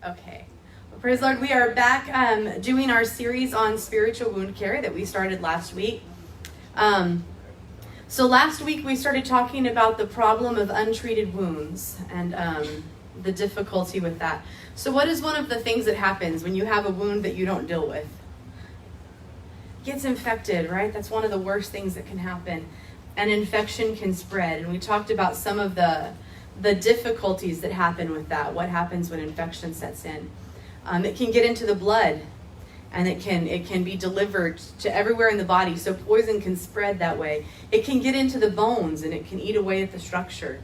Okay. Well, praise the Lord. We are back doing our series on spiritual wound care that we started last week. So last week we started talking about the problem of untreated wounds and the difficulty with that. So what is one of the things that happens when you have a wound that you don't deal with? It gets infected, right? That's one of the worst things that can happen. An infection can spread. And we talked about some of the difficulties that happen with that. What happens when infection sets in? It can get into the blood, and it can be delivered to everywhere in the body. So poison can spread that way. It can get into the bones, and it can eat away at the structure.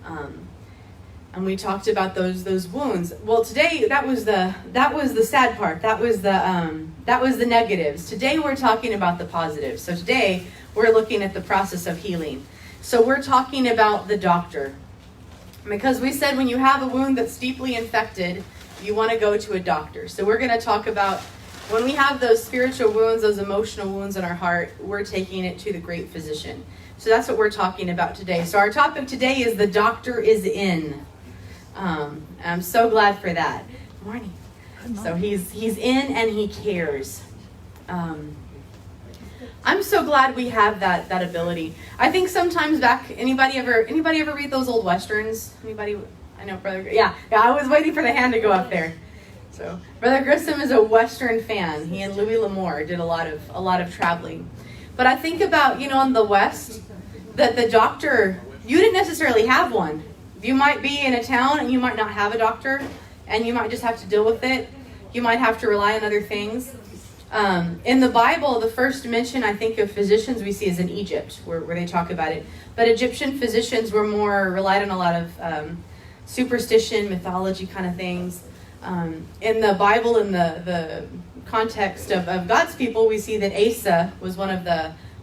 And we talked about those wounds. Well, today that was the sad part. That was the negatives. Today we're talking about the positives. So today we're looking at the process of healing. So we're talking about the doctor. Because we said when you have a wound that's deeply infected, you want to go to a doctor. So we're going to talk about when we have those spiritual wounds, those emotional wounds in our heart, we're taking it to the great physician. So that's what we're talking about today. So our topic today is the doctor is in. I'm so glad for that. Good morning. So he's in and he cares. I'm so glad we have that ability. I think sometimes back, anybody ever read those old westerns? Anybody? I know, Brother. Yeah. I was waiting for the hand to go up there. So Brother Grissom is a western fan. He and Louis L'Amour did a lot of traveling. But I think about in the West that the doctor, you didn't necessarily have one. You might be in a town and you might not have a doctor, and you might just have to deal with it. You might have to rely on other things. In the Bible, the first mention, I think, of physicians we see is in Egypt, where they talk about it. But Egyptian physicians were relied on a lot of superstition, mythology kind of things. In the Bible, in the context of God's people, we see that Asa was one of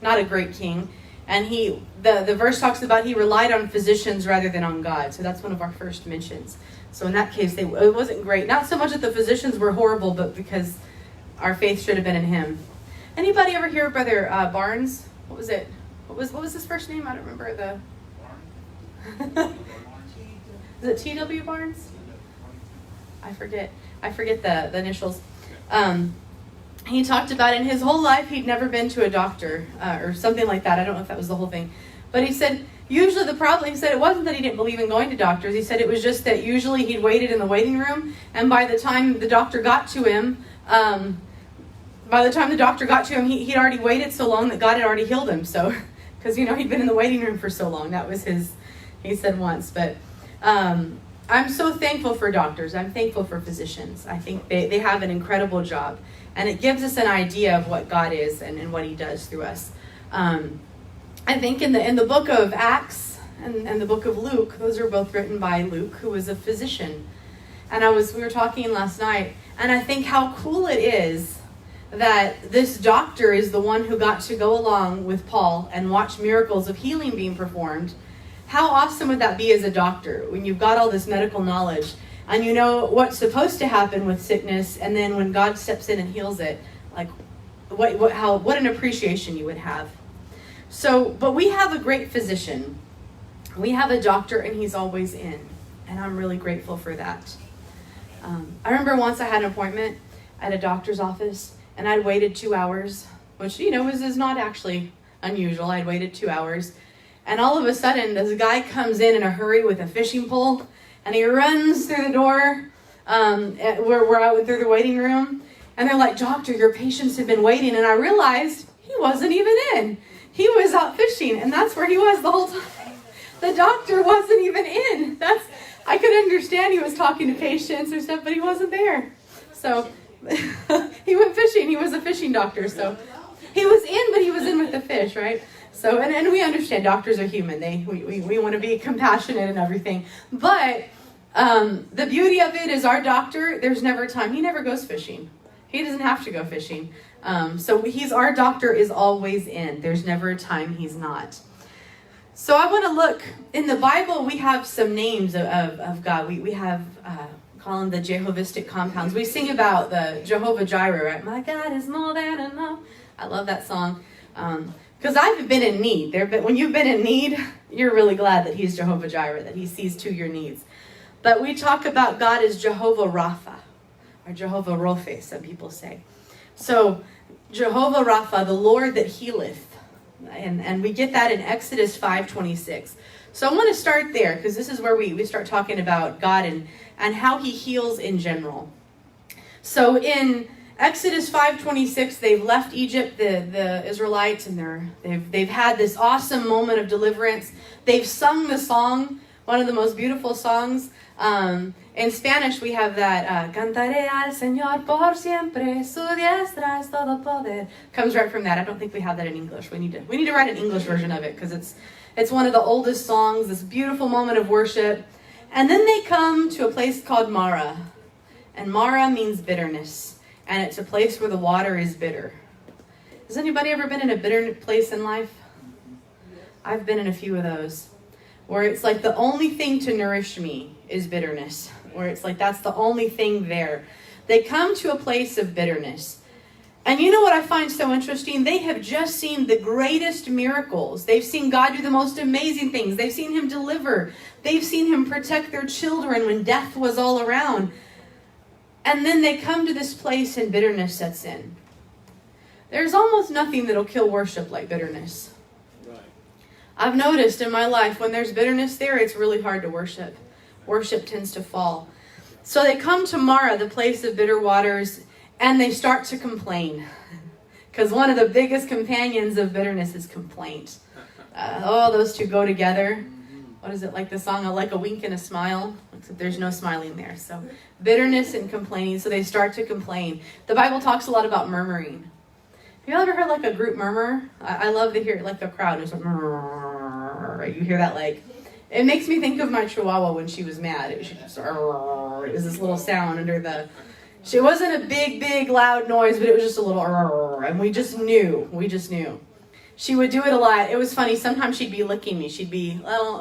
not a great king. And the verse talks about he relied on physicians rather than on God. So that's one of our first mentions. So in that case, it wasn't great. Not so much that the physicians were horrible, but because our faith should have been in him. Anybody ever hear of Brother Barnes? What was it? What was his first name? I don't remember Is it T.W. Barnes? I forget the initials. He talked about in his whole life he'd never been to a doctor or something like that. I don't know if that was the whole thing. But he said usually the problem, he said it wasn't that he didn't believe in going to doctors. He said it was just that usually he'd waited in the waiting room, and by the time the doctor got to him, he'd already waited so long that God had already healed him. So, because, he'd been in the waiting room for so long. That was he said once. But I'm so thankful for doctors. I'm thankful for physicians. I think they have an incredible job. And it gives us an idea of what God is and what he does through us. I think in the book of Acts and the book of Luke, those are both written by Luke, who was a physician. And we were talking last night, and I think how cool it is that this doctor is the one who got to go along with Paul and watch miracles of healing being performed. How awesome would that be as a doctor when you've got all this medical knowledge and you know what's supposed to happen with sickness, and then when God steps in and heals it, like what an appreciation you would have. So, but we have a great physician. We have a doctor, and he's always in, and I'm really grateful for that. I remember once I had an appointment at a doctor's office, and I'd waited 2 hours, which, is not actually unusual. I'd waited 2 hours, and all of a sudden, this guy comes in a hurry with a fishing pole, and he runs through the door where I went through the waiting room, and they're like, "Doctor, your patients have been waiting," and I realized he wasn't even in. He was out fishing, and that's where he was the whole time. The doctor wasn't even in. I could understand he was talking to patients or stuff, but he wasn't there. So he went fishing. He was a fishing doctor. So he was in, but he was in with the fish, right? So, and we understand doctors are human. We want to be compassionate and everything. But the beauty of it is our doctor, there's never time. He never goes fishing. He doesn't have to go fishing. So our doctor is always in. There's never a time he's not. So I want to look, in the Bible, we have some names of God. We have, call them the Jehovistic compounds. We sing about the Jehovah Jireh, right? My God is more than enough. I love that song. Because I've been in need. When you've been in need, you're really glad that he's Jehovah Jireh, that he sees to your needs. But we talk about God as Jehovah Rapha, or Jehovah Rophe, some people say. So, Jehovah Rapha, the Lord that healeth. And we get that in Exodus 5:26. So I want to start there, because this is where we start talking about God and how he heals in general. So in Exodus 5:26, they've left Egypt, the Israelites, and they've had this awesome moment of deliverance. They've sung the song, one of the most beautiful songs. In Spanish, we have that, Cantaré al Señor por siempre, su diestra es todo poder. Comes right from that. I don't think we have that in English. We need to write an English version of it, because it's one of the oldest songs, this beautiful moment of worship. And then they come to a place called Mara. And Mara means bitterness. And it's a place where the water is bitter. Has anybody ever been in a bitter place in life? I've been in a few of those. Where it's like the only thing to nourish me is bitterness. Where it's like that's the only thing there. They come to a place of bitterness. And you know what I find so interesting? They have just seen the greatest miracles. They've seen God do the most amazing things. They've seen him deliver. They've seen him protect their children when death was all around. And then they come to this place and bitterness sets in. There's almost nothing that'll kill worship like bitterness. Right. I've noticed in my life when there's bitterness there, it's really hard to worship. Worship tends to fall. So they come to Mara, the place of bitter waters, and they start to complain. Because one of the biggest companions of bitterness is complaint. Those two go together. What is it, like the song, like a wink and a smile? Except there's no smiling there. So bitterness and complaining. So they start to complain. The Bible talks a lot about murmuring. Have you ever heard like a group murmur? I love to hear it, like the crowd. It's like, right? You hear that like, it makes me think of my Chihuahua when she was mad. It was this little sound under the... It wasn't a big, loud noise, but it was just a little... And we just knew. She would do it a lot. It was funny. Sometimes she'd be licking me.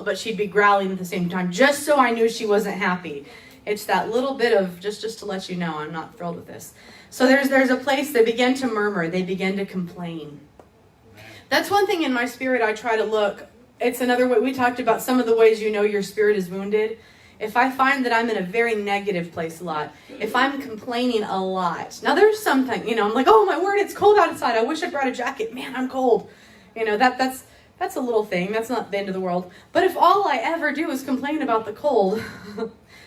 But she'd be growling at the same time, just so I knew she wasn't happy. It's that little bit of, just to let you know, I'm not thrilled with this. So there's a place they begin to murmur. They begin to complain. That's one thing in my spirit I try to look. It's another way. We talked about some of the ways you know your spirit is wounded. If I find that I'm in a very negative place a lot, if I'm complaining a lot. Now there's something, I'm like, oh my word, it's cold outside. I wish I brought a jacket. Man, I'm cold. That's a little thing. That's not the end of the world. But if all I ever do is complain about the cold,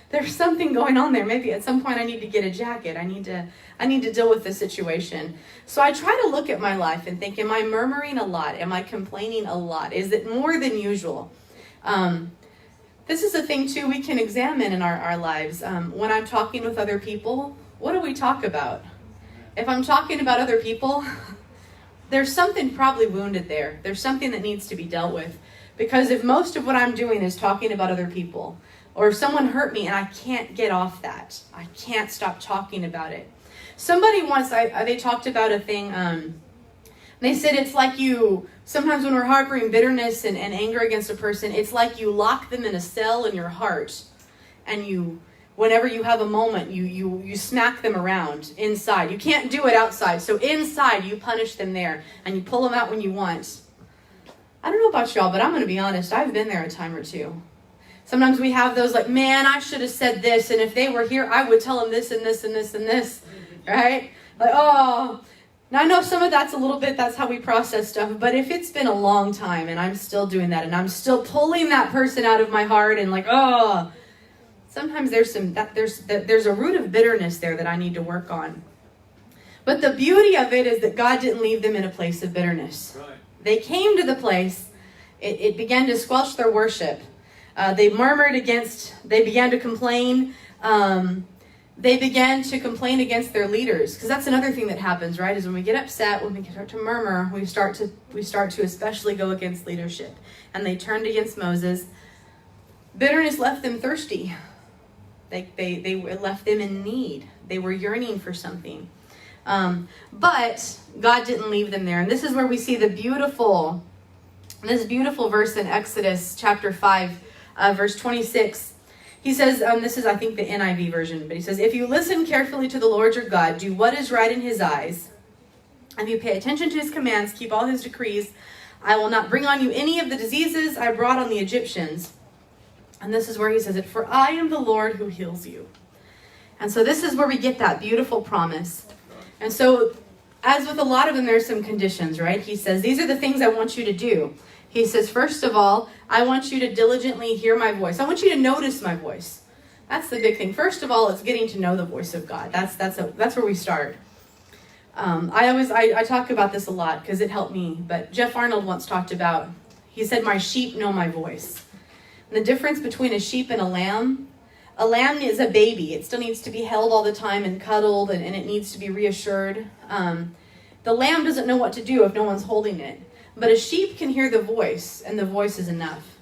there's something going on there. Maybe at some point I need to get a jacket. I need to deal with the situation. So I try to look at my life and think, am I murmuring a lot? Am I complaining a lot? Is it more than usual? This is a thing, too, we can examine in our lives. When I'm talking with other people, what do we talk about? If I'm talking about other people, there's something probably wounded there. There's something that needs to be dealt with. Because if most of what I'm doing is talking about other people, or if someone hurt me and I can't get off that, I can't stop talking about it. Somebody once, they talked about a thing, they said it's like sometimes when we're harboring bitterness and anger against a person, it's like you lock them in a cell in your heart. And whenever you have a moment, you smack them around inside. You can't do it outside. So inside, you punish them there. And you pull them out when you want. I don't know about y'all, but I'm going to be honest. I've been there a time or two. Sometimes we have those like, man, I should have said this. And if they were here, I would tell them this and this and this and this. Right? Like, oh... Now, I know some of that's how we process stuff, but if it's been a long time and I'm still doing that and I'm still pulling that person out of my heart and like, sometimes there's a root of bitterness there that I need to work on. But the beauty of it is that God didn't leave them in a place of bitterness. Right. They came to the place, it began to squelch their worship. They murmured they began to complain. They began to complain against their leaders, because that's another thing that happens, right? Is when we get upset, when we start to murmur, we start to especially go against leadership. And they turned against Moses. Bitterness left them thirsty. They left them in need. They were yearning for something. But God didn't leave them there. And this is where we see this beautiful verse in Exodus chapter 5, verse 26. He says, this is, I think, the NIV version, but he says, if you listen carefully to the Lord your God, do what is right in his eyes, and you pay attention to his commands, keep all his decrees, I will not bring on you any of the diseases I brought on the Egyptians, And this is where he says it, for I am the Lord who heals you. And so this is where we get that beautiful promise. And so, as with a lot of them, there's some conditions, right? He says, these are the things I want you to do. He says, first of all, I want you to diligently hear my voice. I want you to notice my voice. That's the big thing. First of all, it's getting to know the voice of God. That's where we start. I talk about this a lot because it helped me. But Jeff Arnold once talked about, he said, my sheep know my voice. And the difference between a sheep and a lamb is a baby. It still needs to be held all the time and cuddled, and it needs to be reassured. The lamb doesn't know what to do if no one's holding it. But a sheep can hear the voice, and the voice is enough.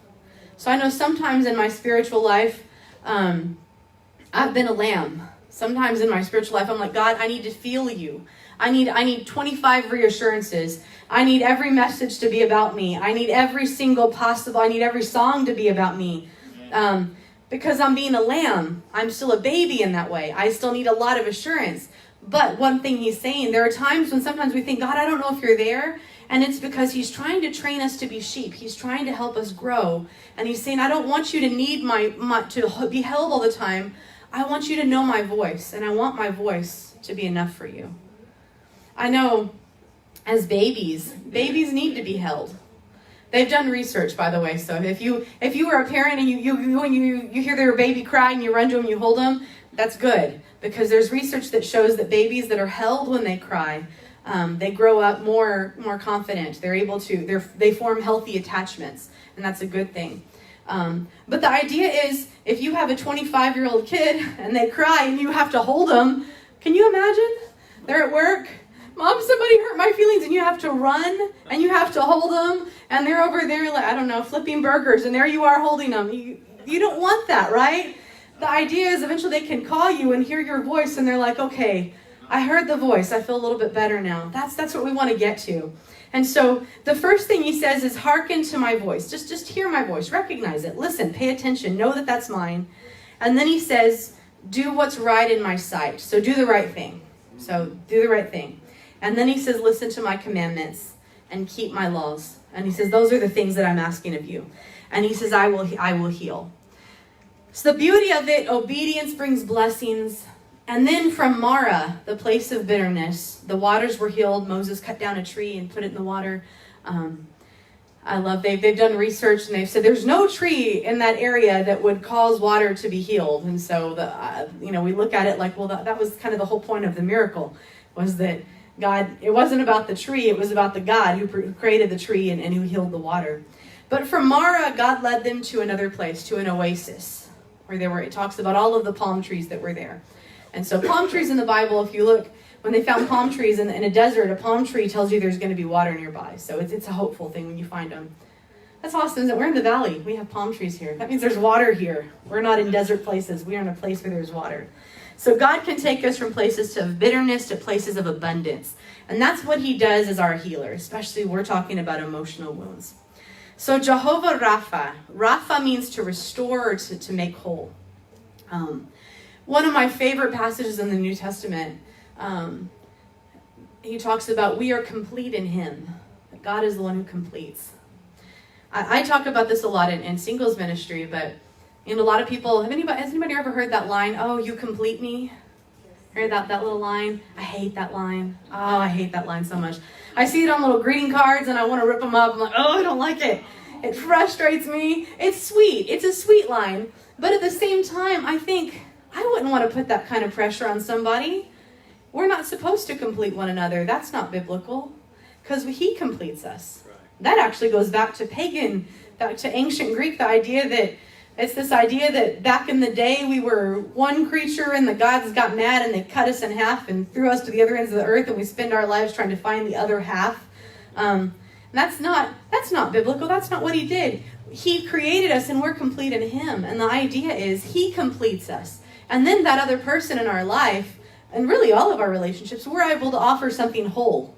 So I know sometimes in my spiritual life, I've been a lamb. Sometimes in my spiritual life, I'm like, God, I need to feel you. I need 25 reassurances. I need every message to be about me. I need every song to be about me. Because I'm being a lamb. I'm still a baby in that way. I still need a lot of assurance. But one thing he's saying, there are times when sometimes we think, God, I don't know if you're there. And it's because he's trying to train us to be sheep. He's trying to help us grow. And he's saying, I don't want you to need to be held all the time. I want you to know my voice. And I want my voice to be enough for you. I know as babies need to be held. They've done research, by the way. So if you were a parent and you hear their baby cry and you run to them, you hold them, that's good. Because there's research that shows that babies that are held when they cry, they grow up more confident. They form healthy attachments, and that's a good thing. But the idea is, if you have a 25-year-old kid and they cry and you have to hold them, can you imagine? They're at work. Mom, somebody hurt my feelings, and you have to run and you have to hold them, and they're over there, like, I don't know, flipping burgers, and there you are holding them. You don't want that, right? The idea is eventually they can call you and hear your voice, and they're like, okay, I heard the voice. I feel a little bit better now. That's what we want to get to. And so the first thing he says is, hearken to my voice. Just hear my voice. Recognize it. Listen. Pay attention. Know that that's mine. And then he says, do what's right in my sight. So do the right thing. And then he says, listen to my commandments and keep my laws. And he says, those are the things that I'm asking of you. And he says, I will heal. So the beauty of it, obedience brings blessings. And then from Mara, the place of bitterness, the waters were healed. Moses cut down a tree and put it in the water. They've done research, and they've said there's no tree in that area that would cause water to be healed. And so we look at it like, well, that was kind of the whole point of the miracle, was that God, it wasn't about the tree, it was about the God who created the tree and who healed the water. But from Mara, God led them to another place, to an oasis, where it talks about all of the palm trees that were there. And so palm trees in the Bible, if you look, when they found palm trees in a desert, a palm tree tells you there's going to be water nearby. So it's a hopeful thing when you find them. That's awesome, isn't it? We're in the valley. We have palm trees here. That means there's water here. We're not in desert places. We're in a place where there's water. So God can take us from places of bitterness to places of abundance. And that's what he does as our healer, especially we're talking about emotional wounds. So Jehovah Rapha. Rapha means to restore or to make whole. One of my favorite passages in the New Testament, he talks about we are complete in him. God is the one who completes. I talk about this a lot in singles ministry, but a lot of people, has anybody ever heard that line, oh, you complete me? Heard that little line? I hate that line. Oh, I hate that line so much. I see it on little greeting cards and I want to rip them up. I'm like, oh, I don't like it. It frustrates me. It's sweet. It's a sweet line. But at the same time, I think I wouldn't want to put that kind of pressure on somebody. We're not supposed to complete one another. That's not biblical, because he completes us. Right. That actually goes back to pagan, back to ancient Greek, the idea that it's this idea that back in the day we were one creature and the gods got mad and they cut us in half and threw us to the other ends of the earth, and we spend our lives trying to find the other half. That's not biblical. That's not what he did. He created us and we're complete in him. And the idea is he completes us. And then that other person in our life, and really all of our relationships, we're able to offer something whole.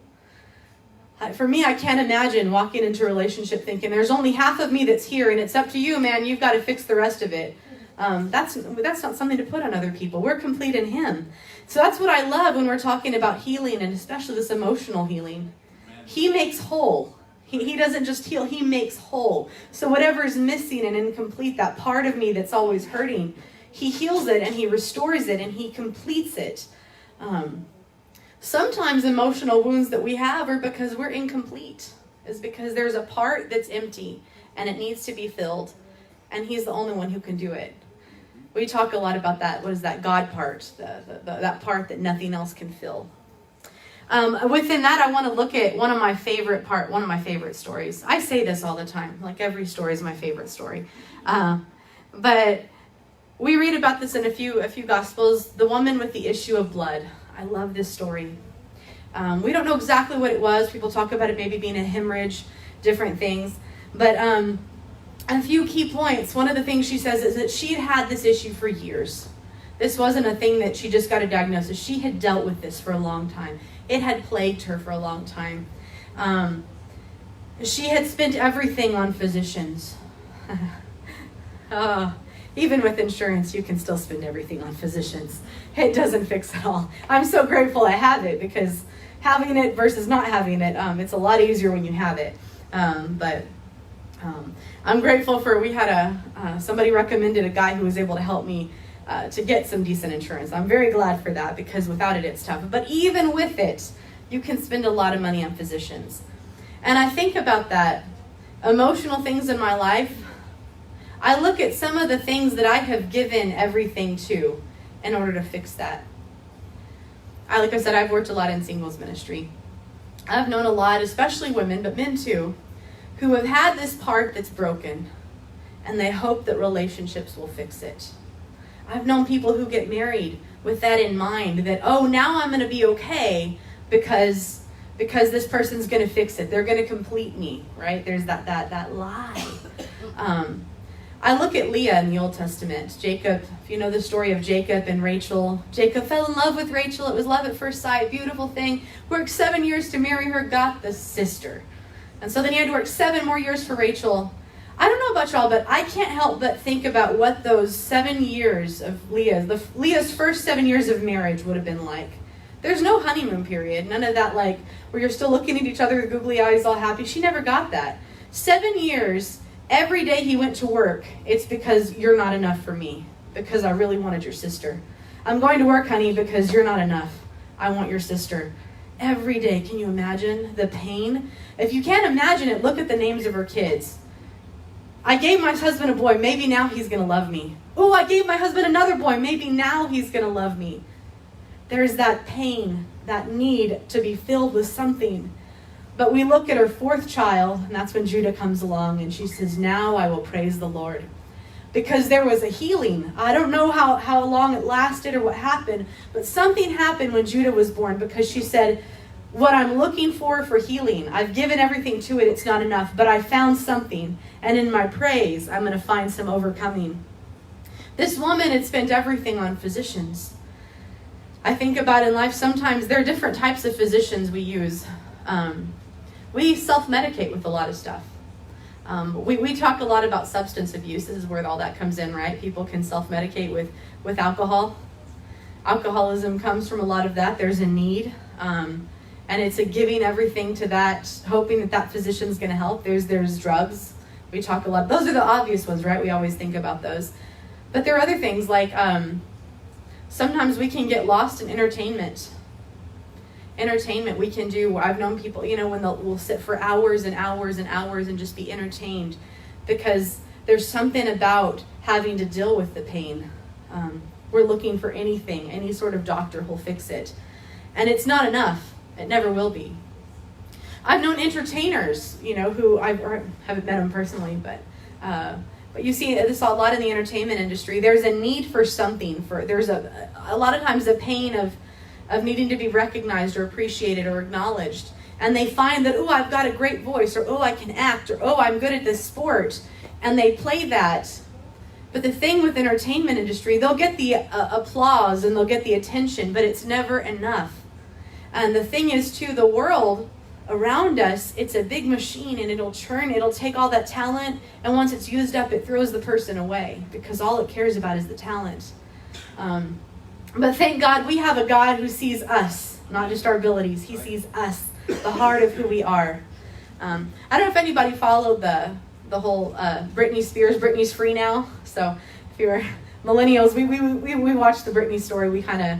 For me, I can't imagine walking into a relationship thinking, there's only half of me that's here and it's up to you, man. You've got to fix the rest of it. That's not something to put on other people. We're complete in him. So that's what I love when we're talking about healing, and especially this emotional healing. He makes whole. He doesn't just heal, he makes whole. So whatever is missing and incomplete, that part of me that's always hurting, he heals it and he restores it and he completes it. Sometimes emotional wounds that we have are because we're incomplete. It's because there's a part that's empty and it needs to be filled. And he's the only one who can do it. We talk a lot about that. What is that God part? That part that nothing else can fill. Within that, I want to look at one of my favorite stories. I say this all the time. Like every story is my favorite story. But we read about this in a few Gospels. The woman with the issue of blood. I love this story. We don't know exactly what it was. People talk about it maybe being a hemorrhage, different things. But a few key points. One of the things she says is that she had this issue for years. This wasn't a thing that she just got a diagnosis. She had dealt with this for a long time. It had plagued her for a long time. She had spent everything on physicians. Even with insurance, you can still spend everything on physicians. It doesn't fix it all. I'm so grateful I have it, because having it versus not having it, it's a lot easier when you have it. But I'm grateful we had somebody recommended a guy who was able to help me to get some decent insurance. I'm very glad for that, because without it, it's tough. But even with it, you can spend a lot of money on physicians. And I think about that. Emotional things in my life, I look at some of the things that I have given everything to in order to fix that. Like I said, I've worked a lot in singles ministry. I've known a lot, especially women, but men too, who have had this part that's broken, and they hope that relationships will fix it. I've known people who get married with that in mind, that, oh, now I'm going to be okay because this person's going to fix it. They're going to complete me, right? There's that lie. I look at Leah in the Old Testament. Jacob, if you know the story of Jacob and Rachel, Jacob fell in love with Rachel. It was love at first sight, beautiful thing. Worked 7 years to marry her, got the sister. And so then he had to work 7 more years for Rachel. I don't know about y'all, but I can't help but think about what those 7 years of Leah's first 7 years of marriage would have been like. There's no honeymoon period. None of that, like, where you're still looking at each other with googly eyes all happy. She never got that. 7 years, every day he went to work, it's because you're not enough for me, because I really wanted your sister. I'm going to work, honey, because you're not enough. I want your sister. Every day. Can you imagine the pain? If you can't imagine it, look at the names of her kids. I gave my husband a boy, maybe now he's going to love me. Oh, I gave my husband another boy, maybe now he's going to love me. There's that pain, that need to be filled with something. But we look at her 4th child, and that's when Judah comes along, and she says, now I will praise the Lord. Because there was a healing. I don't know how long it lasted or what happened, but something happened when Judah was born, because she said, what I'm looking for healing, I've given everything to it, it's not enough, but I found something, and in my praise, I'm going to find some overcoming. This woman had spent everything on physicians. I think about in life, sometimes there are different types of physicians we use. We self-medicate with a lot of stuff. We talk a lot about substance abuse. This is where all that comes in, right? People can self-medicate with alcohol. Alcoholism comes from a lot of that. There's a need. And it's a giving everything to that, hoping that physician's going to help. There's drugs. We talk a lot. Those are the obvious ones, right? We always think about those. But there are other things like sometimes we can get lost in entertainment. Entertainment we can do. I've known people, when we'll sit for hours and hours and hours and just be entertained, because there's something about having to deal with the pain. We're looking for anything, any sort of doctor who'll fix it. And it's not enough. It never will be. I've known entertainers, who I haven't met them personally, but you see this a lot in the entertainment industry. There's a need for something. There's a lot of times the pain of needing to be recognized or appreciated or acknowledged. And they find that, I've got a great voice, or I can act, or I'm good at this sport. And they play that. But the thing with entertainment industry, they'll get the applause and they'll get the attention, but it's never enough. And the thing is, too, the world around us, it's a big machine, and it'll take all that talent, and once it's used up, it throws the person away, because all it cares about is the talent. But thank God we have a God who sees us, not just our abilities. He sees us, the heart of who we are. I don't know if anybody followed the whole Britney Spears, Britney's free now. So if you're millennials, we watched the Britney story. We kind of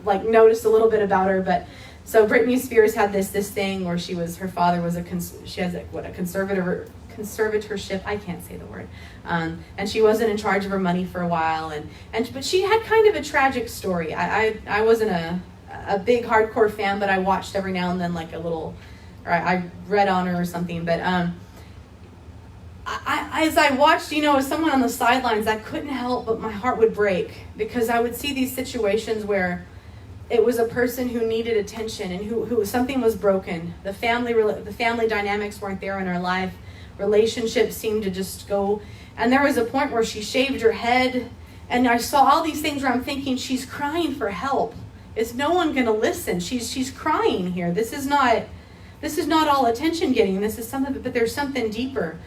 like noticed a little bit about her, but so Britney Spears had this thing where her father was a conservatorship. I can't say the word, and she wasn't in charge of her money for a while, but she had kind of a tragic story. I wasn't a big hardcore fan, but I watched every now and then like a little, or I read on her or something. But as I watched, as someone on the sidelines, I couldn't help but my heart would break, because I would see these situations where it was a person who needed attention and who something was broken. The family dynamics weren't there in her life. Relationships seemed to just go. And there was a point where she shaved her head, and I saw all these things where I'm thinking, she's crying for help. Is no one going to listen? She's crying here. This is not all attention getting. This is something, but there's something deeper.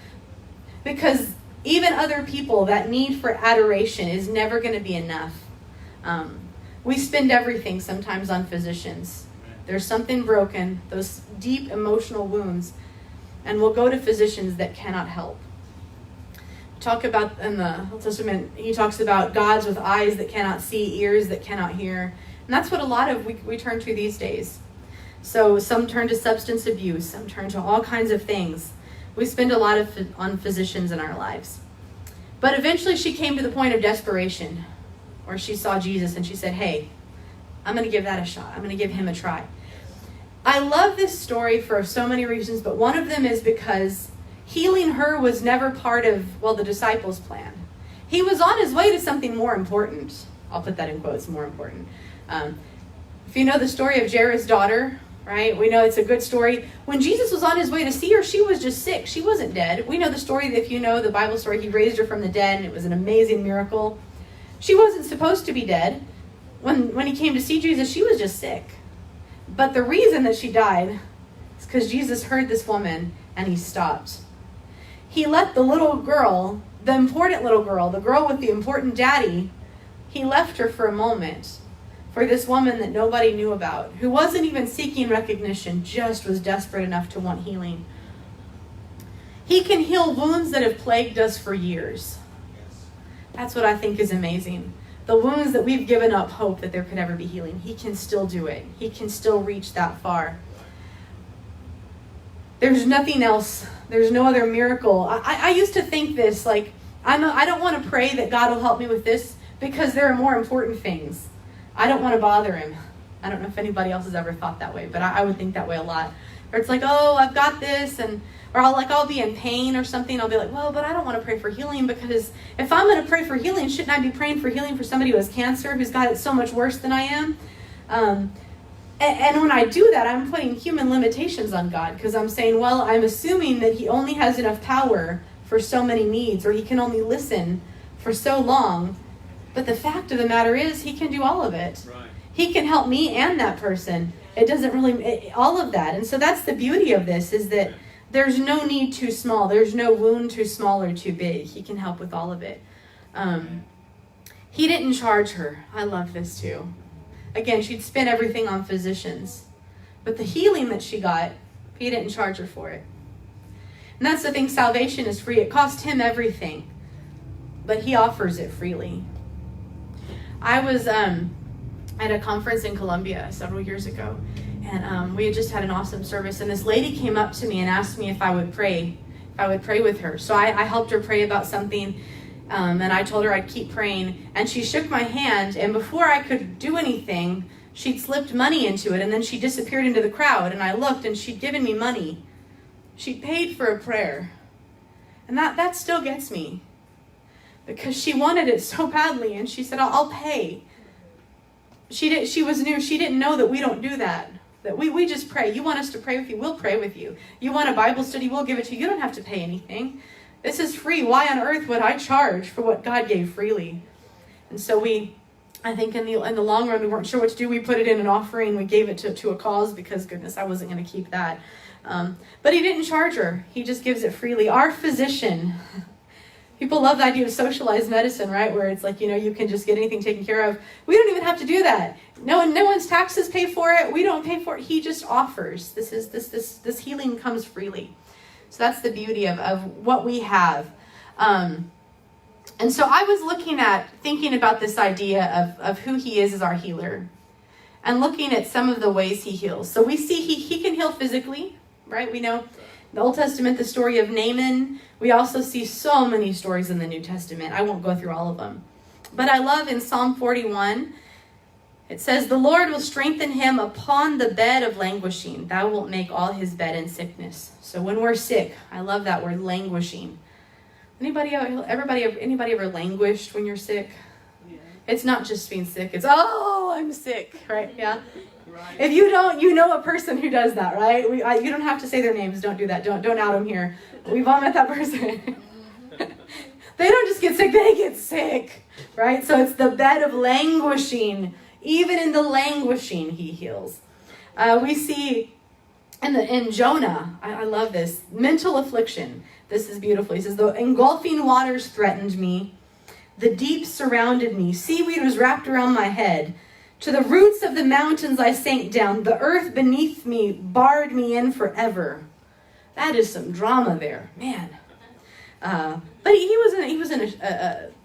Because even other people, that need for adoration is never going to be enough. We spend everything sometimes on physicians. There's something broken, those deep emotional wounds, and we'll go to physicians that cannot help. Talk about in the Old Testament, he talks about gods with eyes that cannot see, ears that cannot hear. And that's what a lot of we turn to these days. So some turn to substance abuse, some turn to all kinds of things. We spend a lot on physicians in our lives. But eventually she came to the point of desperation, where she saw Jesus and she said, hey, I'm going to give that a shot. I'm going to give him a try. I love this story for so many reasons, but one of them is because healing her was never part of, the disciples' plan. He was on his way to something more important. I'll put that in quotes, more important. If you know the story of Jairus' daughter, right? We know it's a good story. When Jesus was on his way to see her, she was just sick. She wasn't dead. We know the story, if you know the Bible story, he raised her from the dead, and it was an amazing miracle. She wasn't supposed to be dead. When he came to see Jesus, she was just sick. But the reason that she died is because Jesus heard this woman and he stopped. He let the little girl, the important little girl, the girl with the important daddy, he left her for a moment for this woman that nobody knew about, who wasn't even seeking recognition, just was desperate enough to want healing. He can heal wounds that have plagued us for years. That's what I think is amazing. The wounds that we've given up hope that there could ever be healing, he can still do it. He can still reach that far. There's nothing else. There's no other miracle. I used to think this, like, I don't want to pray that God will help me with this because there are more important things. I don't want to bother him. I don't know if anybody else has ever thought that way, but I would think that way a lot. Or it's like, oh, I've got this, or I'll be in pain or something. I'll be like, well, but I don't want to pray for healing, because if I'm going to pray for healing, shouldn't I be praying for healing for somebody who has cancer, who's got it so much worse than I am? And when I do that, I'm putting human limitations on God, because I'm saying, well, I'm assuming that he only has enough power for so many needs, or he can only listen for so long. But the fact of the matter is, he can do all of it. Right. He can help me and that person. It doesn't really, all of that. And so that's the beauty of this, is that there's no need too small. There's no wound too small or too big. He can help with all of it. He didn't charge her. I love this too. Again, she'd spent everything on physicians. But the healing that she got, he didn't charge her for it. And that's the thing, salvation is free. It cost him everything. But he offers it freely. I was at a conference in Colombia several years ago, and we had just had an awesome service, and this lady came up to me and asked me if I would pray with her. So I helped her pray about something, and I told her I'd keep praying, and she shook my hand, and before I could do anything, she'd slipped money into it, and then she disappeared into the crowd, and I looked, and she'd given me money. She'd paid for a prayer, and that still gets me, because she wanted it so badly, and she said, I'll pay. She was new. She didn't know that we don't do that. That we just pray. You want us to pray with you? We'll pray with you. You want a Bible study? We'll give it to you. You don't have to pay anything. This is free. Why on earth would I charge for what God gave freely? And so I think in the long run, we weren't sure what to do. We put it in an offering. We gave it to a cause, because goodness, I wasn't going to keep that. But he didn't charge her. He just gives it freely. Our physician, People love the idea of socialized medicine, right? Where it's like, you can just get anything taken care of. We don't even have to do that. No one's taxes pay for it. We don't pay for it. He just offers. This healing comes freely. So that's the beauty of what we have. And so I was thinking about this idea of who he is as our healer, and looking at some of the ways he heals. So we see he can heal physically, right? We know the Old Testament, the story of Naaman. We also see so many stories in the New Testament. I won't go through all of them. But I love in Psalm 41, it says, "The Lord will strengthen him upon the bed of languishing. Thou wilt make all his bed in sickness." So when we're sick, I love that word, languishing. Anybody ever languished when you're sick? Yeah. It's not just being sick. It's, I'm sick, right? Yeah. Right. If you don't, you know a person who does that, right? You don't have to say their names. Don't do that. Don't out them here. We've all met that person. They don't just get sick. They get sick, right? So it's the bed of languishing. Even in the languishing, he heals. We see in Jonah, I love this, mental affliction. This is beautiful. He says, "The engulfing waters threatened me. The deep surrounded me. Seaweed was wrapped around my head. To the roots of the mountains I sank down. The earth beneath me barred me in forever." That is some drama there, man. But he was in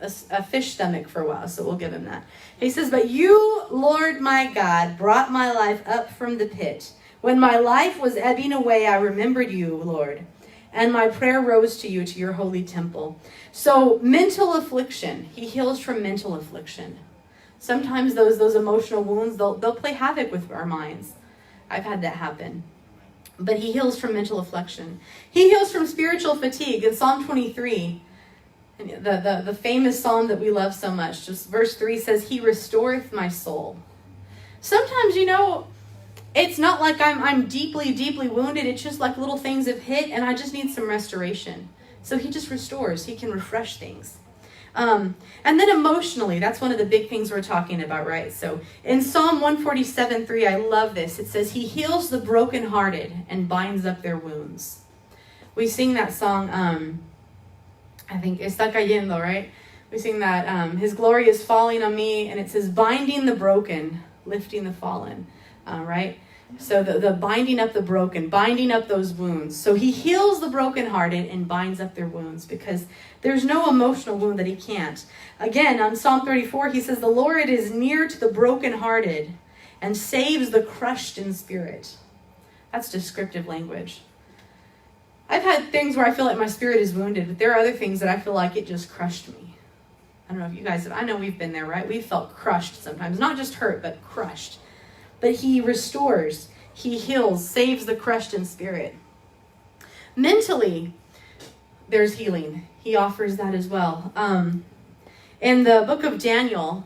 a fish stomach for a while, so we'll give him that. He says, "But you, Lord my God, brought my life up from the pit. When my life was ebbing away, I remembered you, Lord, and my prayer rose to you, to your holy temple." So mental affliction, he heals from mental affliction. Sometimes those emotional wounds, they'll play havoc with our minds. I've had that happen. But he heals from mental affliction. He heals from spiritual fatigue. In Psalm 23, the famous psalm that we love so much, just verse 3 says, "He restoreth my soul." Sometimes, it's not like I'm deeply, deeply wounded. It's just like little things have hit and I just need some restoration. So he just restores. He can refresh things. And then emotionally, that's one of the big things we're talking about, right? So in Psalm 147:3, I love this. It says, "He heals the brokenhearted and binds up their wounds." We sing that song, I think, "Está cayendo," right? We sing that, "His glory is falling on me," and it says, "Binding the broken, lifting the fallen," right? So the binding up the broken, binding up those wounds. So he heals the brokenhearted and binds up their wounds, because there's no emotional wound that he can't. Again, on Psalm 34, he says, "The Lord is near to the brokenhearted and saves the crushed in spirit." That's descriptive language. I've had things where I feel like my spirit is wounded, but there are other things that I feel like it just crushed me. I don't know if you guys have. I know we've been there, right? We've felt crushed sometimes. Not just hurt, but crushed. But he restores, he heals, saves the crushed in spirit. Mentally, there's healing. He offers that as well. In the book of Daniel,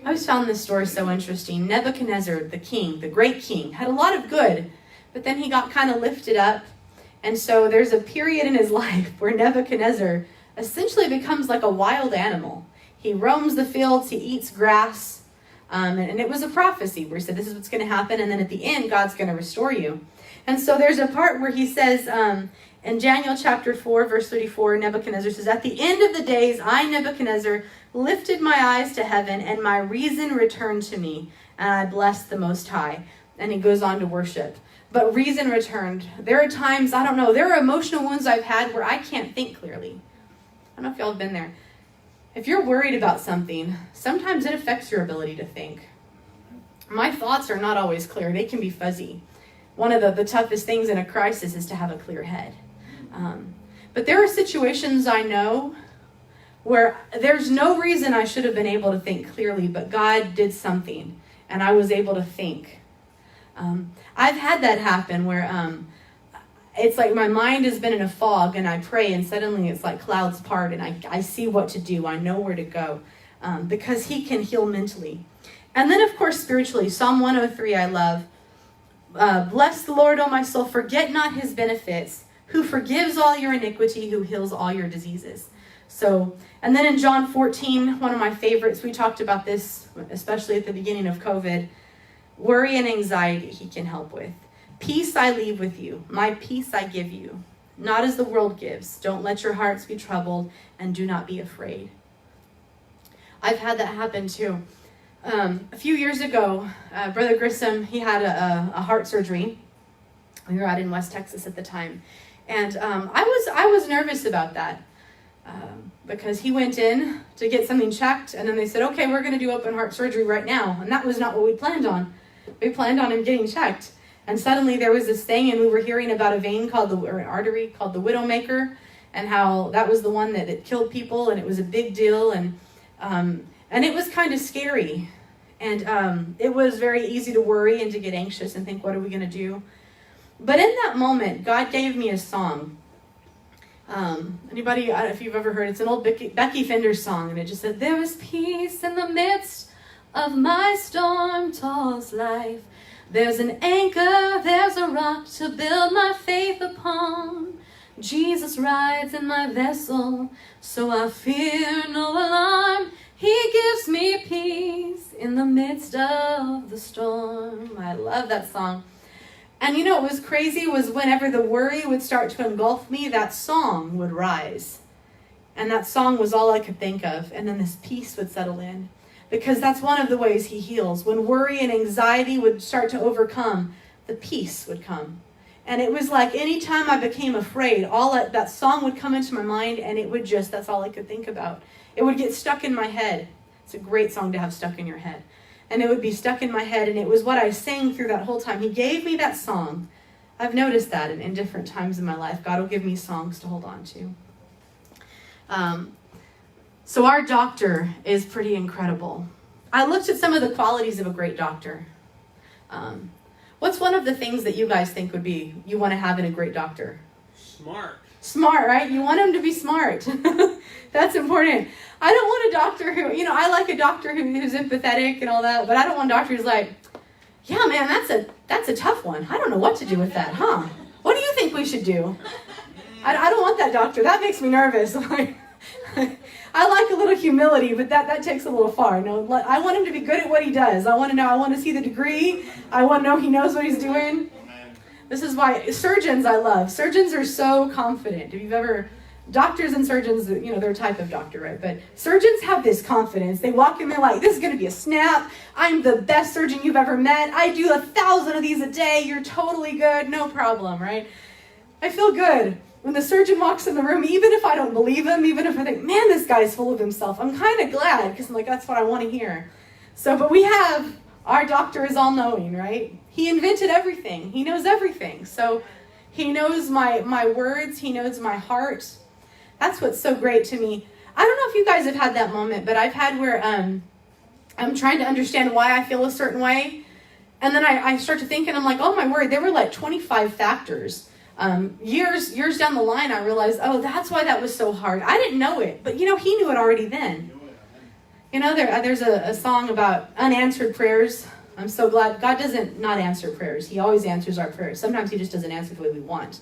I always found this story so interesting. Nebuchadnezzar, the king, the great king, had a lot of good, but then he got kind of lifted up. And so there's a period in his life where Nebuchadnezzar essentially becomes like a wild animal. He roams the fields, he eats grass. And it was a prophecy where he said, this is what's going to happen. And then at the end, God's going to restore you. And so there's a part where he says, in Daniel chapter 4, verse 34, Nebuchadnezzar says, "At the end of the days, I, Nebuchadnezzar, lifted my eyes to heaven, and my reason returned to me, and I blessed the Most High." And he goes on to worship. But reason returned. There are times, there are emotional wounds I've had where I can't think clearly. I don't know if y'all have been there. If you're worried about something, sometimes it affects your ability to think. My thoughts are not always clear. They can be fuzzy. One of the toughest things in a crisis is to have a clear head. But there are situations I know where there's no reason I should have been able to think clearly, but God did something, and I was able to think. I've had that happen where it's like my mind has been in a fog and I pray and suddenly it's like clouds part and I see what to do. I know where to go because he can heal mentally. And then, of course, spiritually, Psalm 103 I love. "Bless the Lord, O my soul, forget not his benefits, who forgives all your iniquity, who heals all your diseases." So, and then in John 14, one of my favorites, we talked about this, especially at the beginning of COVID, worry and anxiety he can help with. "Peace I leave with you, my peace I give you. not as the world gives. Don't let your hearts be troubled, and do not be afraid. I've had that happen too. A few years ago, Brother Grissom, he had a heart surgery. We were out in West Texas at the time. And I was nervous about that because he went in to get something checked, and then they said, okay, we're going to do open heart surgery right now. And that was not what we planned on. We planned on him getting checked. And suddenly there was this thing, and we were hearing about a vein or an artery called the Widowmaker, and how that was the one that killed people, and it was a big deal, and it was kind of scary. And it was very easy to worry and to get anxious and think, what are we going to do? But in that moment, God gave me a song. Anybody, I don't know if you've ever heard, it's an old Becky Fender song, and it just said, there is peace in the midst of my storm-tossed life. There's an anchor, there's a rock to build my faith upon. Jesus rides in my vessel, so I fear no alarm. He gives me peace in the midst of the storm. I love that song. And you know what was crazy was whenever the worry would start to engulf me, that song would rise. And that song was all I could think of. And then this peace would settle in. Because that's one of the ways he heals. When worry and anxiety would start to overcome, the peace would come. And it was like anytime I became afraid, that song would come into my mind, and it would just, that's all I could think about. It would get stuck in my head. It's a great song to have stuck in your head. And it would be stuck in my head, and it was what I sang through that whole time. He gave me that song. I've noticed that in different times in my life. God will give me songs to hold on to. So our doctor is pretty incredible. I looked at some of the qualities of a great doctor. What's one of the things that you guys think you want to have in a great doctor? Smart. Smart, right? You want him to be smart. That's important. I don't want a doctor who, I like a doctor who's empathetic and all that, but I don't want a doctor who's like, yeah, man, that's a tough one. I don't know what to do with that, huh? What do you think we should do? I don't want that doctor. That makes me nervous. I like a little humility, but that takes a little far. No, I want him to be good at what he does. I want to see the degree. I want to know he knows what he's doing. This is why surgeons I love. Surgeons are so confident. If you've ever, doctors and surgeons, they're a type of doctor, right? But surgeons have this confidence. They walk in there like, this is going to be a snap. I'm the best surgeon you've ever met. I do 1,000 of these a day. You're totally good. No problem, right? I feel good. When the surgeon walks in the room, even if I don't believe him, even if I think, man, this guy's full of himself, I'm kind of glad because I'm like, that's what I want to hear. But our doctor is all-knowing, right? He invented everything. He knows everything. So he knows my words. He knows my heart. That's what's so great to me. I don't know if you guys have had that moment, but I've had where I'm trying to understand why I feel a certain way. And then I start to think, and I'm like, oh my word, there were like 25 factors. Years down the line, I realized, oh, that's why that was so hard. I didn't know it, but he knew it already then. There's a song about unanswered prayers. I'm so glad God doesn't not answer prayers. He always answers our prayers. Sometimes he just doesn't answer the way we want.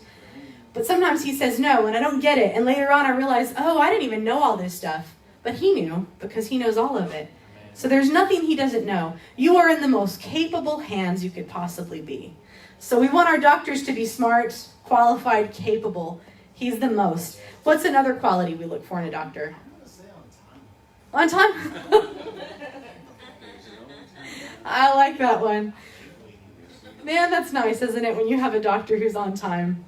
But sometimes he says no, and I don't get it. And later on, I realize, oh, I didn't even know all this stuff. But he knew, because he knows all of it. So there's nothing he doesn't know. You are in the most capable hands you could possibly be. So we want our doctors to be smart, qualified, capable. He's the most. What's another quality we look for in a doctor? On time? I like that one. Man, that's nice, isn't it, when you have a doctor who's on time?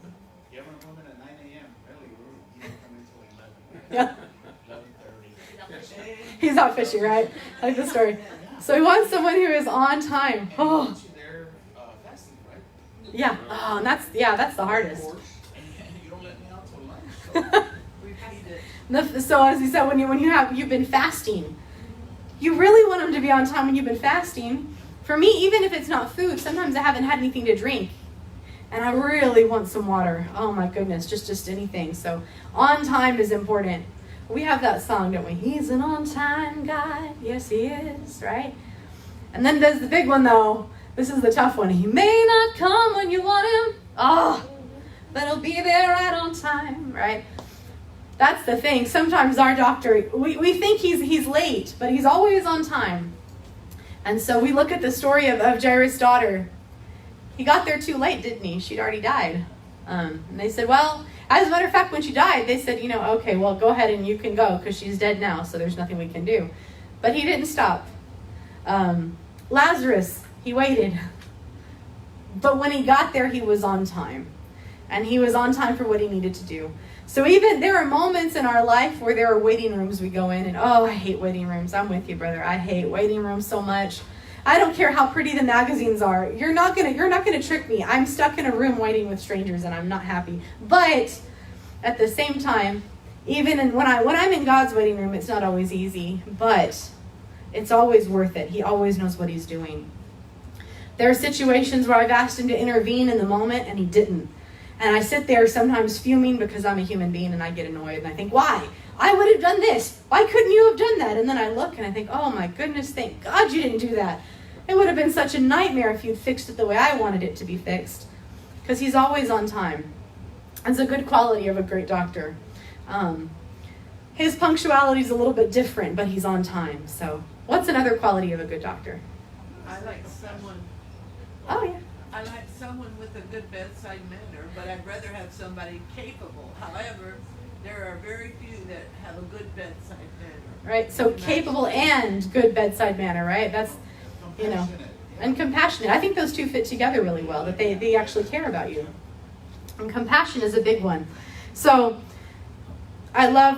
You have an appointment at 9 a.m. Really, you don't come until 11. Yeah. He's out fishing, right? I like the story. So he wants someone who is on time. Oh. They're fasting, right? Yeah. Oh, and that's the hardest. You don't let me out till lunch. So as he said, when you've been fasting, you really want them to be on time when you've been fasting. For me, even if it's not food, sometimes I haven't had anything to drink, and I really want some water. Oh my goodness, just anything. So on time is important. We have that song, don't we? He's an on-time God. Yes, he is, right? And then there's the big one, though. This is the tough one. He may not come when you want him. Oh, but he'll be there right on time, right? That's the thing. Sometimes our doctor, we think he's late, but he's always on time. And so we look at the story of Jairus' daughter. He got there too late, didn't he? She'd already died. And they said, well, as a matter of fact, when she died, they said, okay, well, go ahead and you can go because she's dead now, so there's nothing we can do. But he didn't stop. Lazarus, he waited. But when he got there, he was on time. And he was on time for what he needed to do. So even there are moments in our life where there are waiting rooms we go in, and I hate waiting rooms. I'm with you, brother. I hate waiting rooms so much. I don't care how pretty the magazines are. You're not gonna trick me. I'm stuck in a room waiting with strangers, and I'm not happy. But at the same time, even when I'm in God's waiting room, it's not always easy, but it's always worth it. He always knows what he's doing. There are situations where I've asked him to intervene in the moment, and he didn't. And I sit there sometimes fuming because I'm a human being, and I get annoyed, and I think, why? I would have done this. Why couldn't you have done that? And then I look and I think, oh my goodness, thank God you didn't do that. It would have been such a nightmare if you'd fixed it the way I wanted it to be fixed. Because he's always on time. It's a good quality of a great doctor. His punctuality is a little bit different, but he's on time. So what's another quality of a good doctor? I like someone. Oh, yeah. I like someone with a good bedside manner, but I'd rather have somebody capable. However, there are very few that have a good bedside manner. Right, so capable and good bedside manner, right? That's, and compassionate. I think those two fit together really well, that they actually care about you. And compassion is a big one. So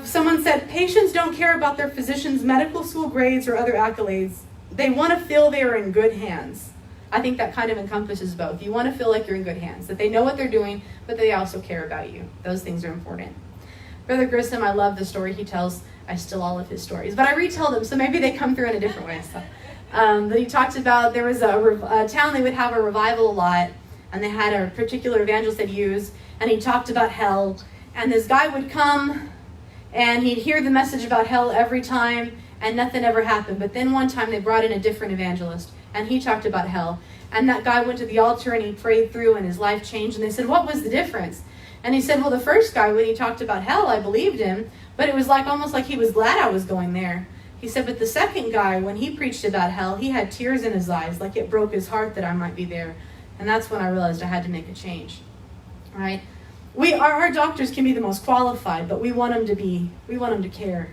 someone said, patients don't care about their physician's medical school grades or other accolades. They want to feel they are in good hands. I think that kind of encompasses both. You want to feel like you're in good hands, that they know what they're doing, but they also care about you. Those things are important. Brother Grissom, I love the story he tells. I steal all of his stories, but I retell them, so maybe they come through in a different way. So, that he talked about, there was a town they would have a revival a lot, and they had a particular evangelist they'd use, and he talked about hell, and this guy would come, and he'd hear the message about hell every time, and nothing ever happened. But then one time they brought in a different evangelist, and he talked about hell, and that guy went to the altar, and he prayed through, and his life changed, and they said, what was the difference? And he said, well, the first guy, when he talked about hell, I believed him, but it was almost like he was glad I was going there. He said, but the second guy, when he preached about hell, he had tears in his eyes, like it broke his heart that I might be there. And that's when I realized I had to make a change. All right? Our doctors can be the most qualified, but we want them to care.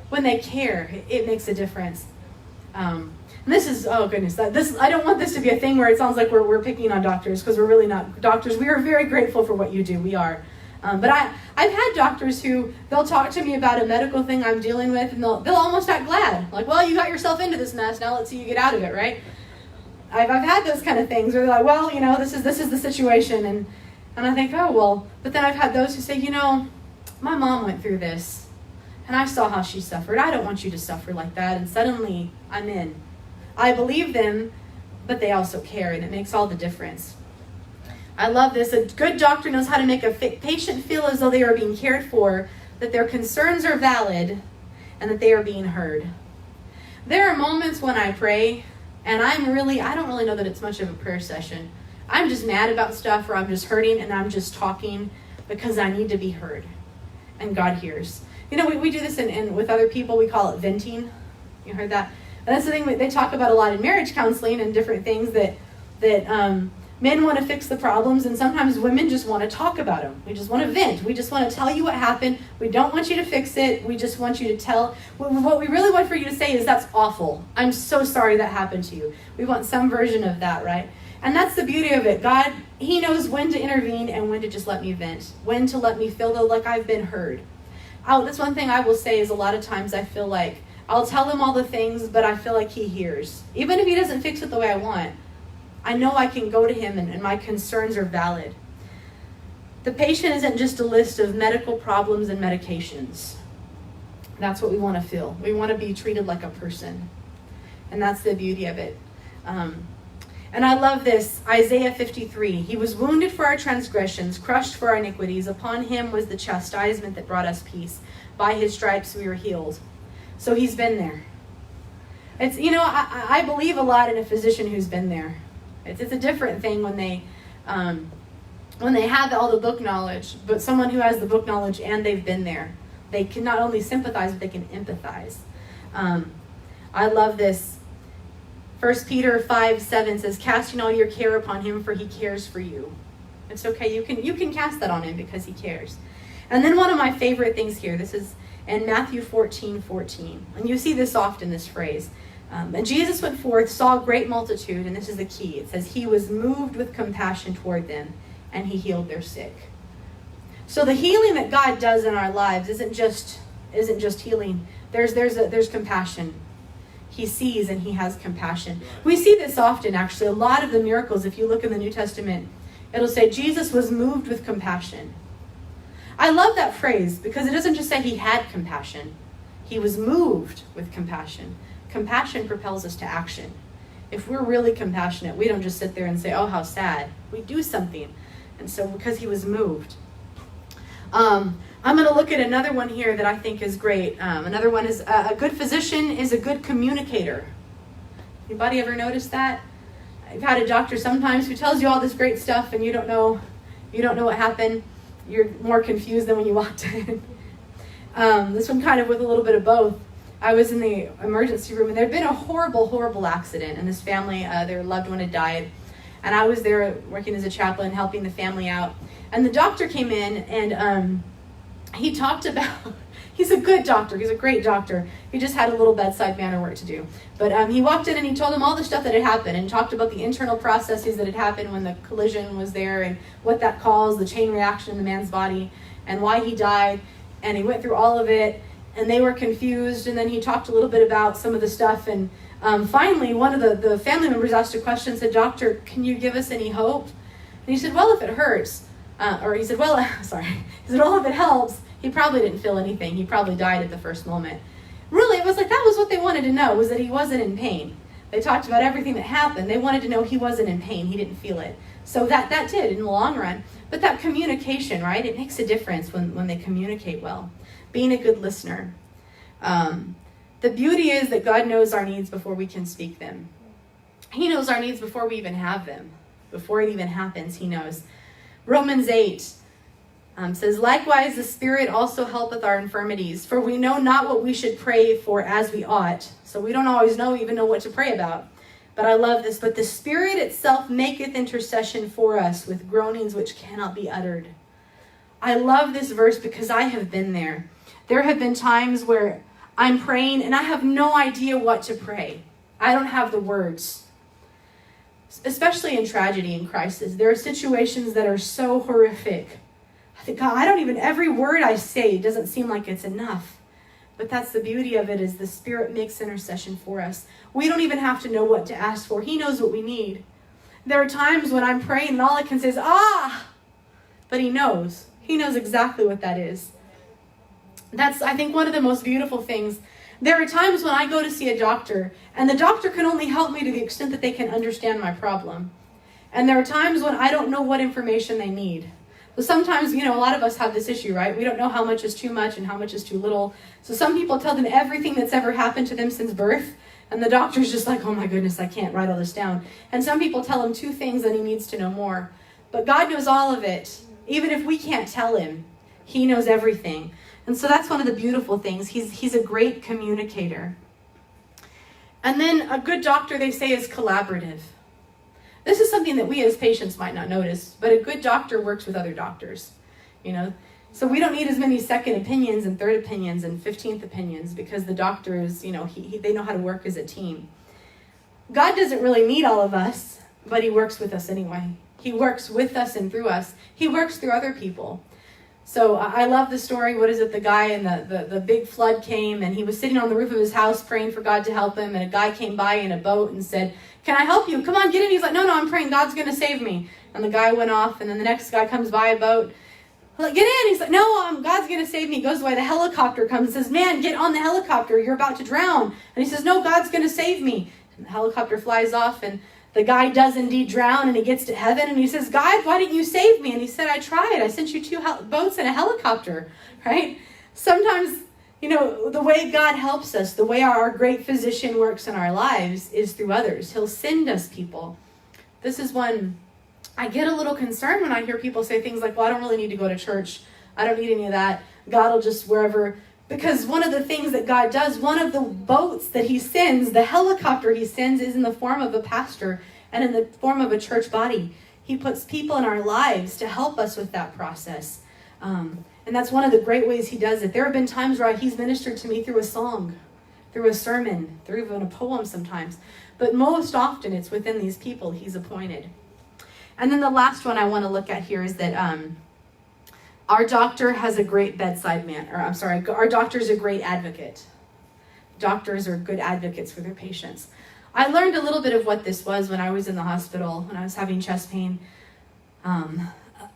When they care, it makes a difference. And this is, oh goodness, I don't want this to be a thing where it sounds like we're picking on doctors, because we're really not doctors. We are very grateful for what you do. We are. But I've had doctors who, they'll talk to me about a medical thing I'm dealing with, and they'll almost act glad. Like, well, you got yourself into this mess, now let's see you get out of it, right? I've had those kind of things where they're like, well, this is the situation. And I think, oh, well, but then I've had those who say, my mom went through this, and I saw how she suffered. I don't want you to suffer like that. And suddenly, I'm in. I believe them, but they also care, and it makes all the difference. I love this. A good doctor knows how to make a patient feel as though they are being cared for, that their concerns are valid, and that they are being heard. There are moments when I pray, and I don't really know that it's much of a prayer session. I'm just mad about stuff, or I'm just hurting, and I'm just talking because I need to be heard. And God hears. We do this with other people. We call it venting. You heard that? And that's the thing they talk about a lot in marriage counseling and different things that men want to fix the problems, and sometimes women just want to talk about them. We just want to vent. We just want to tell you what happened. We don't want you to fix it. We just want you to tell. What we really want for you to say is, that's awful. I'm so sorry that happened to you. We want some version of that, right? And that's the beauty of it. God, he knows when to intervene and when to just let me vent, when to let me feel like I've been heard. That's one thing I will say is, a lot of times I feel like I'll tell him all the things, but I feel like he hears. Even if he doesn't fix it the way I want, I know I can go to him and my concerns are valid. The patient isn't just a list of medical problems and medications. That's what we want to feel. We want to be treated like a person. And that's the beauty of it. And I love this, Isaiah 53. He was wounded for our transgressions, crushed for our iniquities. Upon him was the chastisement that brought us peace. By his stripes we were healed. So he's been there. It's, I believe a lot in a physician who's been there. It's a different thing when they have all the book knowledge, but someone who has the book knowledge and they've been there. They can not only sympathize, but they can empathize. I love this. 1 Peter 5:7 says, casting all your care upon him, for he cares for you. It's okay. You can cast that on him because he cares. And then one of my favorite things here, this is in Matthew 14:14. And you see this often, this phrase. And Jesus went forth, saw a great multitude, and this is the key. It says, he was moved with compassion toward them, and he healed their sick. So the healing that God does in our lives isn't just healing. There's compassion. He sees and he has compassion. We see this often, actually. A lot of the miracles, if you look in the New Testament, it'll say Jesus was moved with compassion. I love that phrase because it doesn't just say he had compassion. He was moved with compassion. Compassion propels us to action. If we're really compassionate, we don't just sit there and say, oh, how sad. We do something. And so because he was moved. I'm going to look at another one here that I think is great. Another one is a good physician is a good communicator. Anybody ever noticed that? I've had a doctor sometimes who tells you all this great stuff and you don't know what happened. You're more confused than when you walked in. This one kind of with a little bit of both. I was in the emergency room and there had been a horrible, horrible accident, and this family, their loved one had died. And I was there working as a chaplain, helping the family out. And the doctor came in and he talked about, he's a good doctor, he's a great doctor. He just had a little bedside manner work to do. But he walked in and he told them all the stuff that had happened and talked about the internal processes that had happened when the collision was there and what that caused, the chain reaction in the man's body and why he died. And he went through all of it and they were confused. And then he talked a little bit about some of the stuff. And finally, one of the family members asked a question and said, Doctor, can you give us any hope? And he said, well, if it hurts, he said, well, if it helps, he probably didn't feel anything. He probably died at the first moment. Really, it was like that was what they wanted to know, was that he wasn't in pain. They talked about everything that happened. They wanted to know he wasn't in pain. He didn't feel it. So that did in the long run. But that communication, right? It makes a difference when they communicate well. Being a good listener. The beauty is that God knows our needs before we can speak them. He knows our needs before we even have them. Before it even happens, he knows. Romans 8 says, likewise, the Spirit also helpeth our infirmities, for we know not what we should pray for as we ought. So we don't always even know what to pray about. But I love this. But the Spirit itself maketh intercession for us with groanings which cannot be uttered. I love this verse because I have been there. There have been times where I'm praying and I have no idea what to pray. I don't have the words. Especially in tragedy and crisis. There are situations that are so horrific. I think, God, every word I say doesn't seem like it's enough. But that's the beauty of it, is the Spirit makes intercession for us. We don't even have to know what to ask for. He knows what we need. There are times when I'm praying and all I can say is, but he knows. He knows exactly what that is. That's, I think, one of the most beautiful things. There are times when I go to see a doctor, and the doctor can only help me to the extent that they can understand my problem. And there are times when I don't know what information they need. So sometimes, a lot of us have this issue, right? We don't know how much is too much and how much is too little. So some people tell them everything that's ever happened to them since birth, and the doctor's just like, oh my goodness, I can't write all this down. And some people tell him 2 things and he needs to know more. But God knows all of it. Even if we can't tell him, he knows everything. And so that's one of the beautiful things. He's a great communicator. And then a good doctor, they say, is collaborative. This is something that we as patients might not notice, but a good doctor works with other doctors. So we don't need as many second opinions and third opinions and 15th opinions, because the doctors, they know how to work as a team. God doesn't really need all of us, but he works with us anyway. He works with us and through us. He works through other people. So I love the story. What is it? The guy and the big flood came, and he was sitting on the roof of his house praying for God to help him. And a guy came by in a boat and said, can I help you? Come on, get in. He's like, no, I'm praying. God's going to save me. And the guy went off, and then the next guy comes by a boat. Like, get in. He's like, no, God's going to save me. He goes away. The helicopter comes and says, man, get on the helicopter. You're about to drown. And he says, no, God's going to save me. And the helicopter flies off, and the guy does indeed drown, and he gets to heaven, and he says, God, why didn't you save me? And he said, I tried. I sent you 2 boats and a helicopter, right? Sometimes, the way God helps us, the way our great physician works in our lives is through others. He'll send us people. This is when I get a little concerned when I hear people say things like, well, I don't really need to go to church. I don't need any of that. God will just wherever. Because one of the things that God does, one of the boats that he sends, the helicopter he sends, is in the form of a pastor and in the form of a church body. He puts people in our lives to help us with that process. And that's one of the great ways he does it. There have been times where he's ministered to me through a song, through a sermon, through even a poem sometimes. But most often it's within these people he's appointed. And then the last one I want to look at here is that our doctor has a great bedside manner. Our doctor's a great advocate. Doctors are good advocates for their patients. I learned a little bit of what this was when I was in the hospital, when I was having chest pain.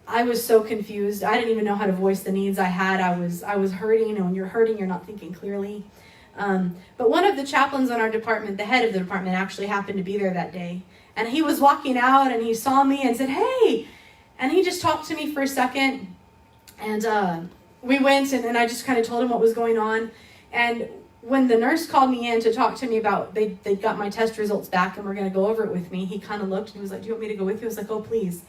I was so confused. I didn't even know how to voice the needs I had. I was hurting, and when you're hurting, you're not thinking clearly. But one of the chaplains on our department, the head of the department, actually happened to be there that day. And he was walking out, and he saw me and said, "Hey!" And he just talked to me for a second. And we went, and I just kind of told him what was going on. And when the nurse called me in to talk to me about, they got my test results back and were going to go over it with me, he kind of looked and he was like, "Do you want me to go with you?" I was like, "Oh, please."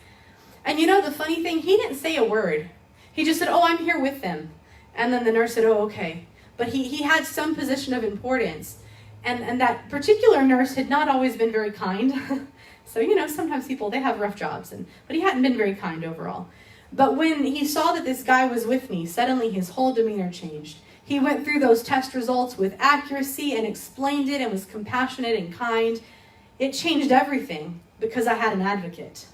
And you know, the funny thing, he didn't say a word. He just said, "Oh, I'm here with them." And then the nurse said, "Oh, okay." But he had some position of importance. And that particular nurse had not always been very kind. So, you know, sometimes people, they have rough jobs. But he hadn't been very kind overall. But when he saw that this guy was with me, suddenly his whole demeanor changed. He went through those test results with accuracy and explained it and was compassionate and kind. It changed everything because I had an advocate.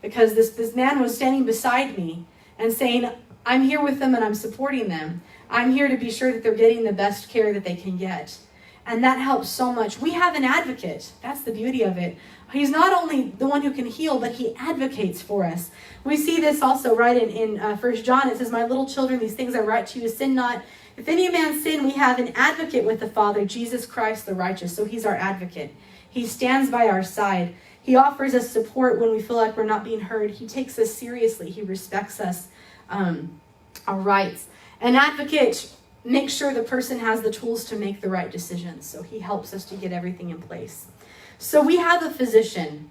Because this man was standing beside me and saying, "I'm here with them and I'm supporting them. I'm here to be sure that they're getting the best care that they can get." And that helps so much. We have an advocate. That's the beauty of it. He's not only the one who can heal, but he advocates for us. We see this also right in 1 John. It says, "My little children, these things I write to you, sin not. If any man sin, we have an advocate with the Father, Jesus Christ the righteous." So he's our advocate. He stands by our side. He offers us support when we feel like we're not being heard. He takes us seriously. He respects us, our rights. An advocate makes sure the person has the tools to make the right decisions. So he helps us to get everything in place. So we have a physician.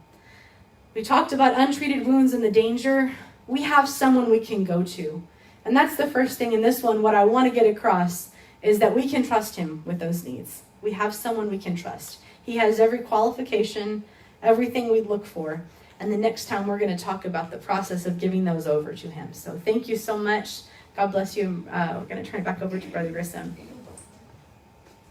We talked about untreated wounds and the danger. We have someone we can go to. And that's the first thing in this one. What I want to get across is that we can trust him with those needs. We have someone we can trust. He has every qualification, everything we look for. And the next time we're going to talk about the process of giving those over to him. So thank you so much. God bless you. We're going to turn it back over to Brother Grissom.